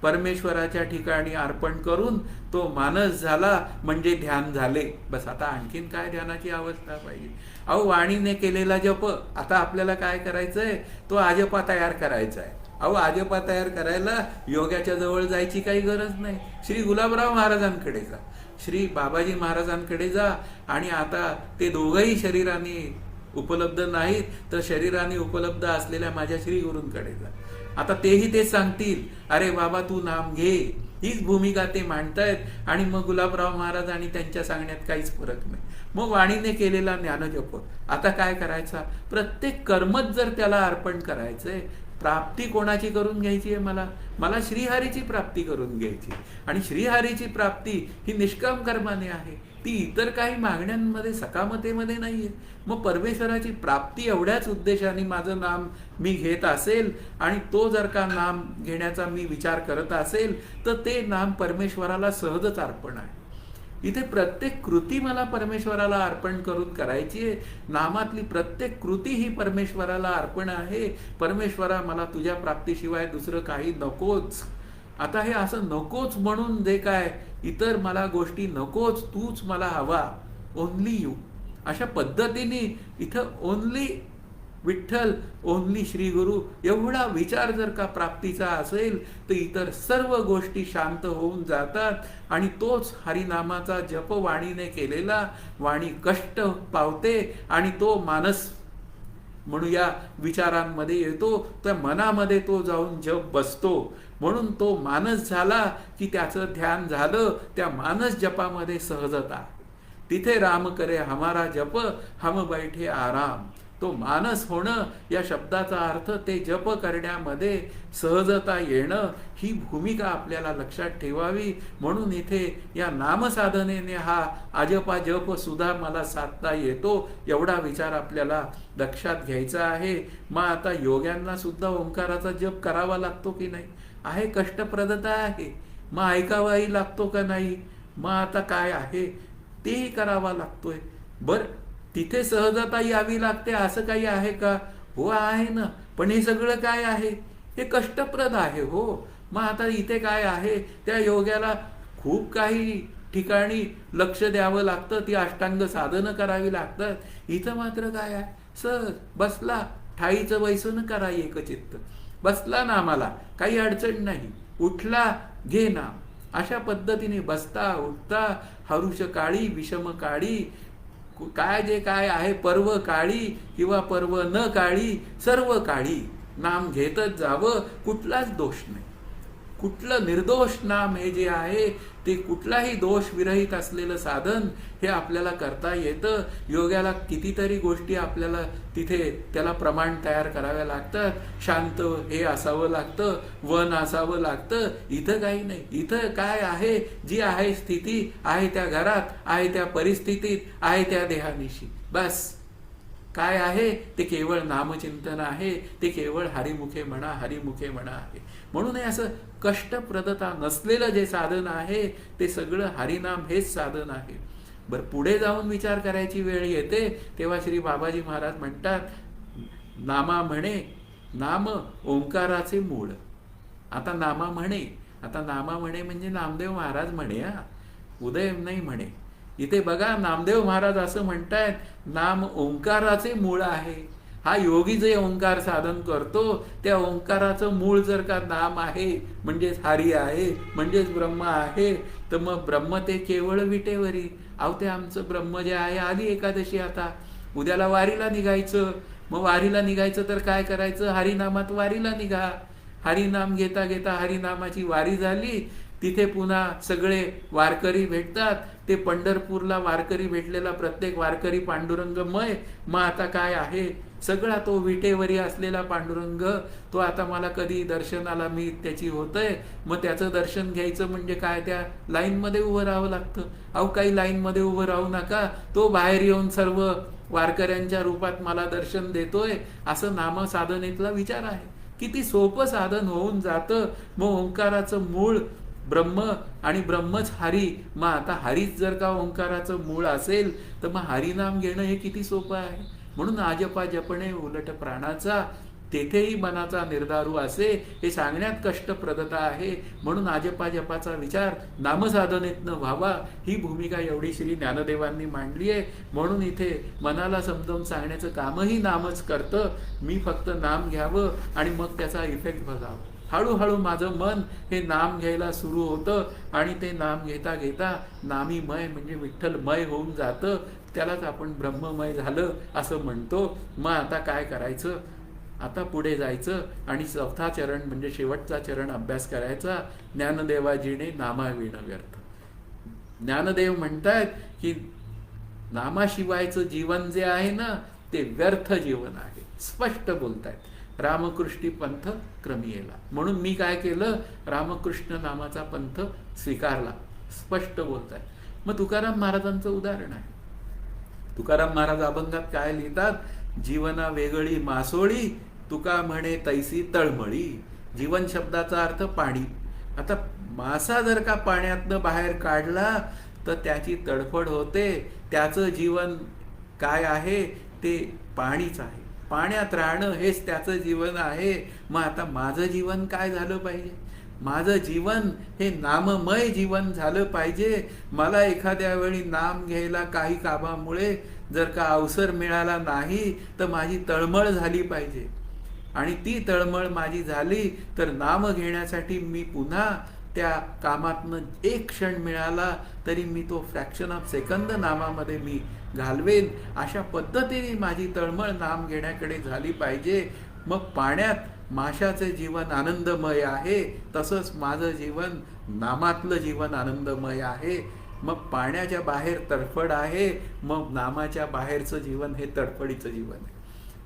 Speaker 1: परमेश्वराच्या ठिकाणी अर्पण करून तो मानस झाला म्हणजे ध्यान झाले. बस, आता आणखीन काय ध्यानाची अवस्था पाहिजे. अहो, वाणीने केलेला जप, आता आपल्याला काय करायचंय, तो आजपा तयार करायचा आहे. अहो, आजपा तयार करायला योग्याच्या जवळ जायची काही गरज नाही. श्री गुलाबराव महाराजांकडे जा, श्री बाबाजी महाराजांकडे जा. आणि आता ते दोघंही शरीराने उपलब्ध नाहीत, तर शरीराने उपलब्ध असलेल्या माझ्या श्री गुरूंकडे जा. आता तेही ते सांगतील, अरे बाबा तू नाम घे. हीच भूमिका ते मांडतायत. आणि मग गुलाबराव महाराज आणि त्यांच्या सांगण्यात काहीच फरक नाही. मग वाणीने केलेला ज्ञानजप, आता काय करायचा, प्रत्येक कर्मच जर त्याला अर्पण करायचंय, प्राप्ती कोणाची करून घ्यायची आहे? मला श्रीहरीची प्राप्ती करून घ्यायची, आणि श्रीहरीची प्राप्ती ही निष्काम कर्माने आहे, ती इतर काही मागण्यांमध्ये सकामतेमध्ये नाही आहे. मग परमेश्वराची प्राप्ती एवढ्याच उद्देशाने माझं नाम मी घेत असेल, आणि तो जर का नाम घेण्याचा मी विचार करत असेल, तर ते नाम परमेश्वराला सहजच अर्पण आहे. इथे प्रत्येक कृती मला परमेश्वराला अर्पण करून करायची आहे. नामातली प्रत्येक कृती ही परमेश्वराला अर्पण आहे. परमेश्वरा, मला तुझ्या प्राप्तीशिवाय दुसरं काही नकोच. आता हे असं नकोच म्हणून जे काय इतर मला गोष्टी नकोच, तूच मला हवा, ओनली यू, अशा पद्धतीने इथं ओनली विठ्ठल, ओनली श्री गुरु एवढा विचार जर का प्राप्तीचा असेल, तर इतर सर्व गोष्टी शांत होऊन जातात. आणि तोच हरिनामाचा जप वाणीने केलेला, वाणी कष्ट पावते आणि तो मानस म्हणूया विचारांमध्ये येतो, त्या मनामध्ये तो जाऊन जप बसतो. म्हणून तो मानस झाला की त्याचं ध्यान झालं, त्या मानस जपामध्ये सहजता. तिथे राम करे हमारा जप, हम बैठे आराम. तो मानस होणं या शब्दाचा अर्थ ते जप करण्यामध्ये सहजता येणं, ही भूमिका आपल्याला लक्षात ठेवावी. म्हणून इथे या नामसाधनेने हा अजपा जप सुद्धा मला साधता येतो, एवढा विचार आपल्याला लक्षात घ्यायचा आहे. मग आता योग्यांना सुद्धा ओंकाराचा जप करावा लागतो की नाही? आहे, कष्टप्रदता आहे, मग ऐकावाही लागतो का नाही? मग आता काय आहे, तेही करावा लागतोय. बर, तिथे सहजता यावी लागते असं काही आहे का? हो आहे ना, पण हे सगळं काय आहे? हे कष्टप्रद आहे. हो, मग आता इथे काय आहे? त्या योग्याला खूप काही ठिकाणी लक्ष द्यावं लागतं, ती अष्टांग साधनं करावी लागतात. इथं मात्र काय आहे? सहज बसला, ठाईचं वैसून करा एकचित्त, बसला नामाला, काही अडचण नाही, उठला घे नाम. अशा पद्धतीने बसता उठता हरुष काळी विषम काळी, काय जे काय आहे, पर्व काळी किंवा पर्व न काळी, सर्व काळी नाम घेतच जावं. कुठलाच दोष नाही, कुठलं निर्दोष नाम हे जे आहे ते कुठलाही दोष विरहित असलेलं साधन हे आपल्याला करता येतं. योग्याला कितीतरी गोष्टी आपल्याला तिथे त्याला प्रमाण तयार कराव्या लागतात. शांत हे असावं लागतं, वन असावं लागतं. इथं काही नाही. इथं काय आहे? जी आहे स्थिती आहे त्या घरात, आहे त्या परिस्थितीत, आहे त्या देहानिशी, बस. काय आहे ते केवळ नामचिंतन आहे, ते केवळ हरिमुखे म्हणा, हरिमुखे म्हणा आहे. म्हणून हे असं कष्टप्रदता नसलेलं जे साधन आहे ते सगळं हरिनाम हेच साधन आहे. बरं, पुढे जाऊन विचार करायची वेळ येते तेव्हा श्री बाबाजी महाराज म्हणतात, नामा म्हणे नाम ओंकाराचे मूळ. आता नामा म्हणे म्हणजे नामदेव महाराज म्हणे, उदय नाही म्हणे. इथे बघा, नामदेव महाराज असं म्हणतायत, नाम ओंकाराचे मूळ आहे. हा योगी जे ओंकार साधन करतो त्या ओंकाराचं मूळ जर का नाम आहे, म्हणजेच हरी आहे, म्हणजेच ब्रह्म आहे, तर मग ब्रह्म ते केवळ विटेवरी. अहो, ते आमचं ब्रह्म जे आहे, आली एकादशी, आता उद्याला वारीला निघायचं. मग वारीला निघायचं तर काय करायचं? हरिनामात वारीला निघा. हरिनाम घेता घेता हरिनामाची वारी झाली, तिथे पुन्हा सगळे वारकरी भेटतात. ते पंढरपूरला वारकरी भेटलेला प्रत्येक वारकरी पांडुरंगमय. मग आता काय आहे? सगळा तो विटेवरी असलेला पांडुरंग, तो आता मला कधी दर्शनाला मी त्याची होतंय. मग त्याचं दर्शन घ्यायचं म्हणजे काय? त्या लाईनमध्ये उभं राहावं लागतं. अहो, काही लाईनमध्ये उभं राहू नका, तो बाहेर येऊन सर्व वारकऱ्यांच्या रूपात मला दर्शन देतोय, असं नामसाधनेतला विचार आहे. किती सोपं साधन होऊन जातं. मग ओंकाराचं मूळ ब्रह्म आणि ब्रह्मच हरी. मग आता हरीच जर का ओंकाराचं मूळ असेल तर मग हरिनाम घेणं हे किती सोपं आहे. म्हणून आजपा जपणे उलट प्राणाचा, तेथेही मनाचा निर्धारू असे, हे सांगण्यात कष्टप्रदता आहे. म्हणून आजपा जपाचा विचार नामसाधनेतनं व्हावा, ही भूमिका एवढी श्री ज्ञानदेवांनी मांडली आहे. म्हणून इथे मनाला समजावून सांगण्याचं कामही नामच करतं. मी फक्त नाम घ्यावं आणि मग त्याचा इफेक्ट बघावा. हळूहळू माझं मन हे नाम घ्यायला सुरू होतं आणि ते नाम घेता घेता नामीमय म्हणजे विठ्ठलमय होऊन जातं. त्यालाच आपण ब्रह्ममय झालं असं म्हणतो. मग आता काय करायचं? आता पुढे जायचं आणि चौथा चरण म्हणजे शेवटचा चरण अभ्यास करायचा. ज्ञानदेवाजीने नामाविणं व्यर्थ. ज्ञानदेव म्हणतायत की नामाशिवायचं जीवन जे आहे ना, ते व्यर्थ जीवन आहे. स्पष्ट बोलतायत. रामकृष्णी पंथ क्रमी येला. म्हणून मी काय केलं, रामकृष्ण नामाचा पंथ स्वीकारला. स्पष्ट बोलताय. मग तुकाराम महाराजांचं उदाहरण आहे. तुकाराम महाराज अभंगात काय लिहितात, जीवना वेगळी मासोळी, तुका म्हणे तैसी तळमळी. जीवन शब्दाचा अर्थ पाणी. आता मासा जर का पाण्यातनं बाहेर काढला तर त्याची तडफड होते. त्याचं जीवन काय आहे, ते पाणीच आहे. पाण्यात राहणं हेच त्याचं जीवन आहे. मग आता माझं जीवन काय झालं पाहिजे, माझं जीवन हे नाममय जीवन झालं पाहिजे. मला एखाद्या वेळी नाम घ्यायला काही कामामुळे जर का अवसर मिळाला नाही तर माझी तळमळ झाली पाहिजे. आणि ती तळमळ माझी झाली तर नाम घेण्यासाठी मी पुन्हा त्या कामातनं एक क्षण मिळाला तरी मी तो फ्रॅक्शन ऑफ सेकंद नामामध्ये मी घालवेन. अशा पद्धतीने माझी तळमळ नाम घेण्याकडे झाली पाहिजे. मग पाण्यात माशाचे जीवन आनंदमय आहे, तसंच माझं जीवन नामातलं जीवन आनंदमय आहे. मग पाण्याच्या बाहेर तडफड आहे, मग नामाच्या बाहेरचं जीवन हे तडफडीचं जीवन आहे.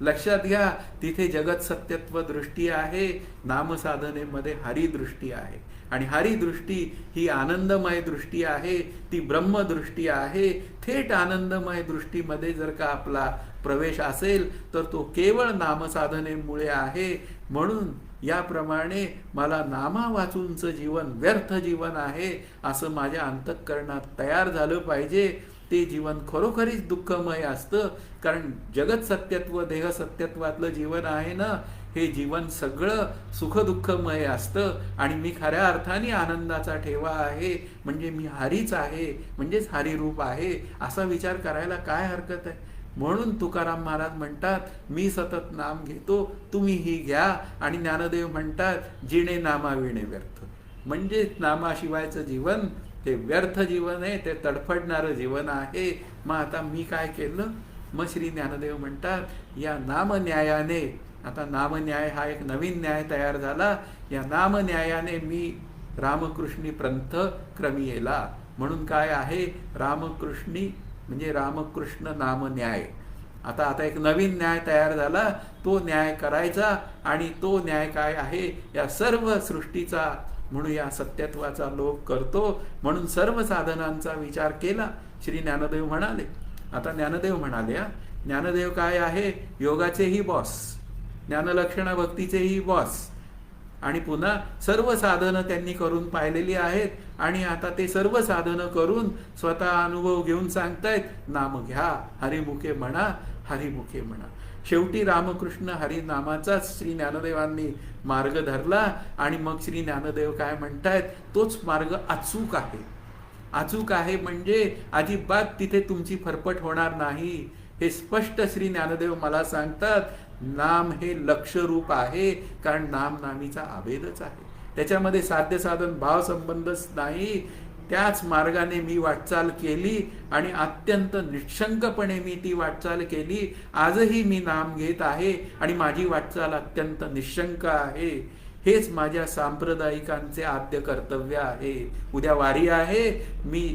Speaker 1: लक्षात घ्या, तिथे जगत सत्यत्व दृष्टी आहे, नामसाधनेमध्ये हरिदृष्टी आहे. आणि हरिदृष्टी ही आनंदमय दृष्टी आहे, ती ब्रह्मदृष्टी आहे. थेट आनंदमय दृष्टीमध्ये जर का आपला प्रवेश असेल तर तो केवळ नामसाधनेमुळे आहे. म्हणून याप्रमाणे मला नामा वाचूंचं जीवन व्यर्थ जीवन आहे असं माझ्या अंतःकरणात तयार झालं पाहिजे. ते जीवन खरोखरीच दुःखमय असतं. कारण जगत सत्यत्व देह सत्यत्वातलं जीवन आहे ना, हे जीवन सगळं सुखदुःखमय असतं. आणि मी खऱ्या अर्थाने आनंदाचा ठेवा आहे, म्हणजे मी हरीच आहे, म्हणजेच हरिरूप आहे, असा विचार करायला काय हरकत आहे. म्हणून तुकाराम महाराज म्हणतात, मी सतत नाम घेतो, तुम्हीही घ्या. आणि ज्ञानदेव म्हणतात, जिणे नामाविणे व्यर्थ. म्हणजे नामाशिवायचं जीवन ते व्यर्थ जीवन आहे, ते तडफडणारं जीवन आहे. मग आता मी काय केलं, मग श्री ज्ञानदेव म्हणतात, या नामन्यायाने, आता नामन्याय हा एक नवीन न्याय तयार झाला. या नामन्यायाने मी रामकृष्णी पंथ क्रमी येला. म्हणून काय आहे, रामकृष्णी म्हणजे रामकृष्ण नाम न्याय. आता एक नवीन न्याय तयार झाला, तो न्याय करायचा. आणि तो न्याय काय आहे, या सर्व सृष्टीचा म्हणूया सत्यत्वाचा लोक करतो. म्हणून सर्व साधनांचा विचार केला. श्री ज्ञानदेव म्हणाले. आता ज्ञानदेव म्हणाले, ज्ञानदेव काय आहे, योगाचेही बॉस, ज्ञानलक्षणा भक्तीचेही बॉस. आणि पुन्हा सर्व साधनं त्यांनी करून पाहिलेली आहेत. आणि आता ते सर्व साधनं करून स्वतः अनुभव घेऊन सांगतायत, नाम घ्या, हरिमुखे म्हणा, हरिमुखे म्हणा. शेवटी रामकृष्ण हरिनामाचाच श्री ज्ञानदेवांनी मार्ग धरला. आणि मग श्री ज्ञानदेव काय म्हणतायत, तोच मार्ग अचूक आहे. अचूक आहे म्हणजे अजिबात तिथे तुमची फरफट होणार नाही. हे स्पष्ट श्री ज्ञानदेव मला सांगतात. नाम हे लक्ष रूप आहे, कारण नाम नामीचा अभेदच आहे. त्याच्यामध्ये साध्य साधन भाव संबंधच नाही. त्याच मार्गाने मी वाटचाल केली आणि अत्यंत निशंकपणे मी ती वाटचाल केली. आजही मी नाम घेत आहे आणि माझी वाटचाल अत्यंत निशंक आहे. हेच माझ्या सांप्रदायिकांचे आद्य कर्तव्य आहे. उद्या वारी आहे, मी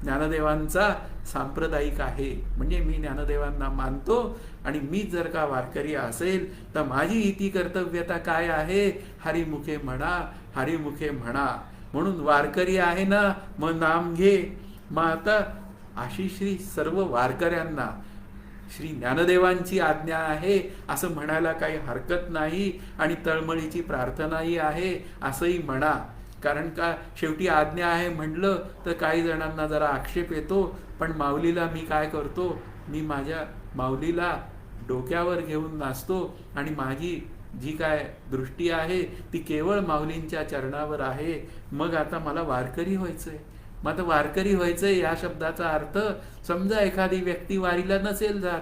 Speaker 1: ज्ञानदेवांचा सांप्रदायिक आहे, म्हणजे मी ज्ञानदेवांना मानतो. आणि मी जर का वारकरी असेल तर माझी इति कर्तव्यता काय आहे, हरिमुखे म्हणा, हरिमुखे म्हणा. म्हणून वारकरी आहे ना, मग नाम घे. मग आता अशी श्री सर्व वारकऱ्यांना श्री ज्ञानदेवांची आज्ञा आहे असं म्हणायला काही हरकत नाही. आणि तळमळीची प्रार्थनाही आहे असंही म्हणा. कारण का शेवटी आज्ञा आहे म्हटलं तर काही जणांना जरा आक्षेप येतो. पण माऊलीला मी काय करतो, मी माझ्या माऊलीला डोक्यावर घेऊन नाचतो. आणि माझी जी काय दृष्टी आहे ती केवळ माऊलींच्या चरणावर आहे. मग आता मला वारकरी व्हायचंय. मग आता वारकरी व्हायचंय या शब्दाचा अर्थ, समजा एखादी व्यक्ती वारीला नसेल जात,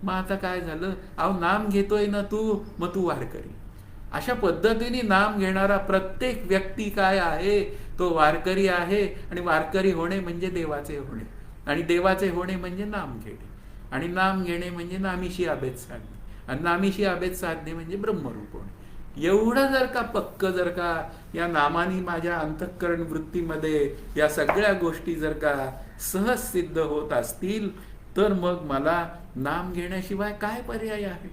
Speaker 1: मग आता काय झालं, अहो नाम घेतोय ना तू, मग तू वारकरी. अशा पद्धतीने नाम घेणारा प्रत्येक व्यक्ती काय आहे, तो वारकरी आहे. आणि वारकरी होणे म्हणजे देवाचे होणे, आणि देवाचे होणे म्हणजे नाम घेणे, आणि नाम घेणे म्हणजे नामीशी अभेद साधणे, आणि नामीशी अभेद साधणे म्हणजे ब्रह्मरूप होणे. एवढं जर का पक्क जर का या नामानी माझ्या अंतःकरण वृत्तीमध्ये या सगळ्या गोष्टी जर का सहज सिद्ध होत असतील तर मग मला नाम घेण्याशिवाय काय पर्याय आहे.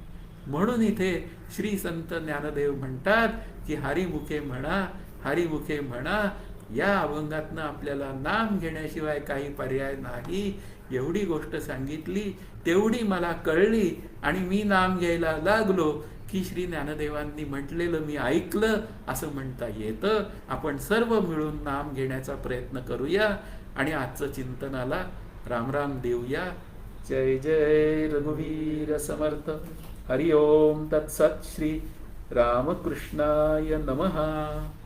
Speaker 1: म्हणून इथे श्री संत ज्ञानदेव म्हणतात की हरिमुखे म्हणा, हरिमुखे म्हणा. या अभंगातनं आपल्याला नाम घेण्याशिवाय काही पर्याय नाही. एवढी गोष्ट सांगितली, तेवढी मला कळली आणि मी नाम घ्यायला लागलो की श्री ज्ञानदेवांनी म्हटलेलं मी ऐकलं असं म्हणता येतं. आपण सर्व मिळून नाम घेण्याचा प्रयत्न करूया आणि आजचं चिंतनाला रामराम देऊया. जय जय रघुवीर समर्थ. हरि ओम तत्सत. श्री रामकृष्णाय नमः.